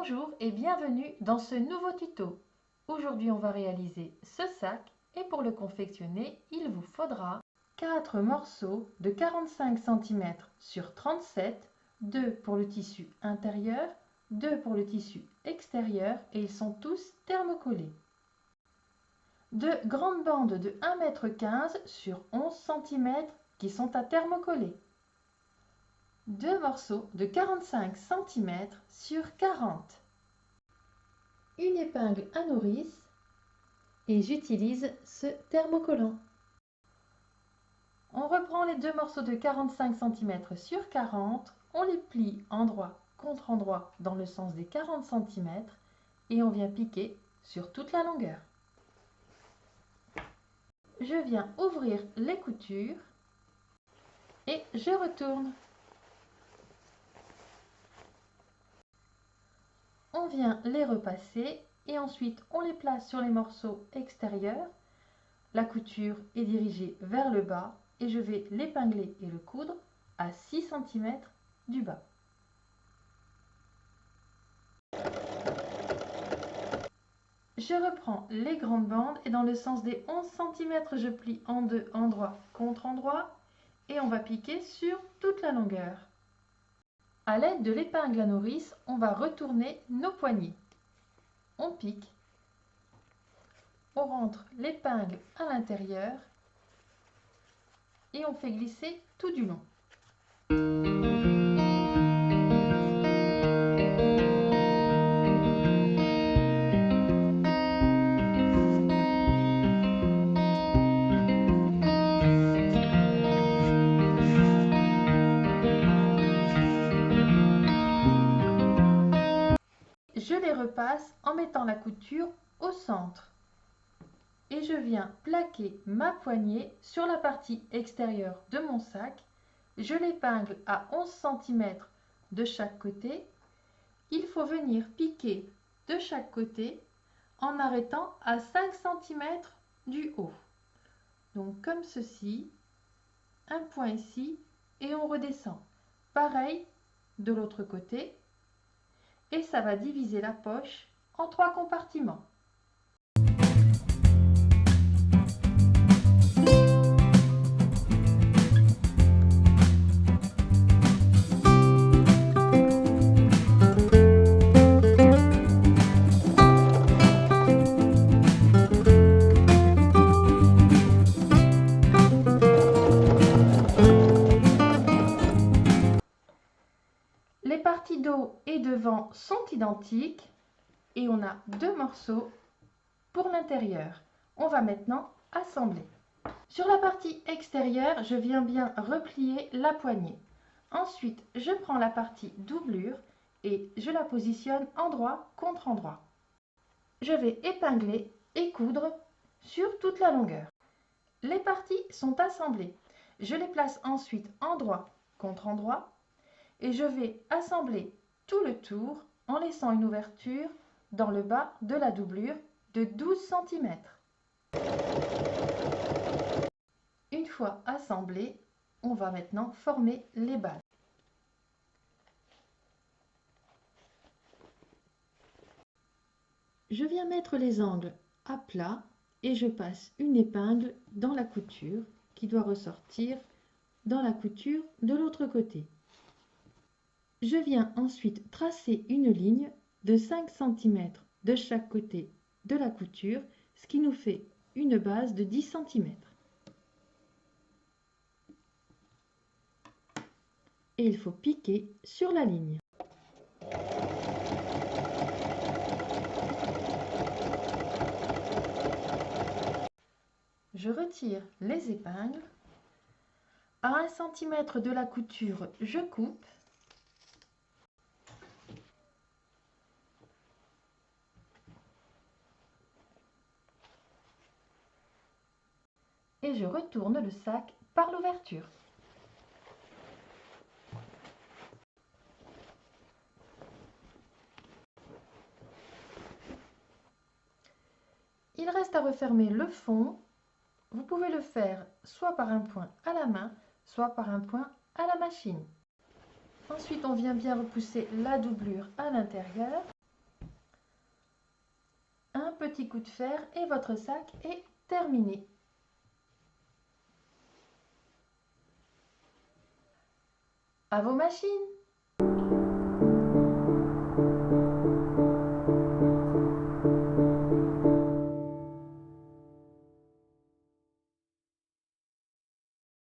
Bonjour et bienvenue dans ce nouveau tuto. Aujourd'hui on va réaliser ce sac et pour le confectionner il vous faudra 4 morceaux de 45 cm sur 37, 2 pour le tissu intérieur, 2 pour le tissu extérieur et ils sont tous thermocollés. 2 grandes bandes de 1,15 m sur 11 cm qui sont à thermocoller. 2 morceaux de 45 cm sur 40. Une épingle à nourrice et j'utilise ce thermocollant. On reprend les 2 morceaux de 45 cm sur 40, on les plie endroit contre endroit dans le sens des 40 cm et on vient piquer sur toute la longueur. Je viens ouvrir les coutures et je retourne. On vient les repasser et ensuite on les place sur les morceaux extérieurs. La couture est dirigée vers le bas et je vais l'épingler et le coudre à 6 cm du bas. Je reprends les grandes bandes et dans le sens des 11 cm, je plie en deux endroit contre endroit et on va piquer sur toute la longueur. À l'aide de l'épingle à nourrice, on va retourner nos poignées. On pique, on rentre l'épingle à l'intérieur et on fait glisser tout du long. Je les repasse en mettant la couture au centre et je viens plaquer ma poignée sur la partie extérieure de mon sac. Je l'épingle à 11 cm de chaque côté. Il faut venir piquer de chaque côté en arrêtant à 5 cm du haut. Donc comme ceci, un point ici et on redescend. Pareil de l'autre côté. Et ça va diviser la poche en 3 compartiments. Les parties dos et devant sont identiques et on a 2 morceaux pour l'intérieur. On va maintenant assembler. Sur la partie extérieure, je viens bien replier la poignée. Ensuite, je prends la partie doublure et je la positionne endroit contre endroit. Je vais épingler et coudre sur toute la longueur. Les parties sont assemblées. Je les place ensuite endroit contre endroit et je vais assembler tout le tour en laissant une ouverture dans le bas de la doublure de 12 cm. Une fois assemblé, on va maintenant former les bases. Je viens mettre les angles à plat et je passe une épingle dans la couture qui doit ressortir dans la couture de l'autre côté. Je viens ensuite tracer une ligne de 5 cm de chaque côté de la couture, ce qui nous fait une base de 10 cm. Et il faut piquer sur la ligne. Je retire les épingles. À 1 cm de la couture, je coupe. Et je retourne le sac par l'ouverture. Il reste à refermer le fond. Vous pouvez le faire soit par un point à la main, soit par un point à la machine. Ensuite, on vient bien repousser la doublure à l'intérieur. un petit coup de fer et votre sac est terminé. À vos machines!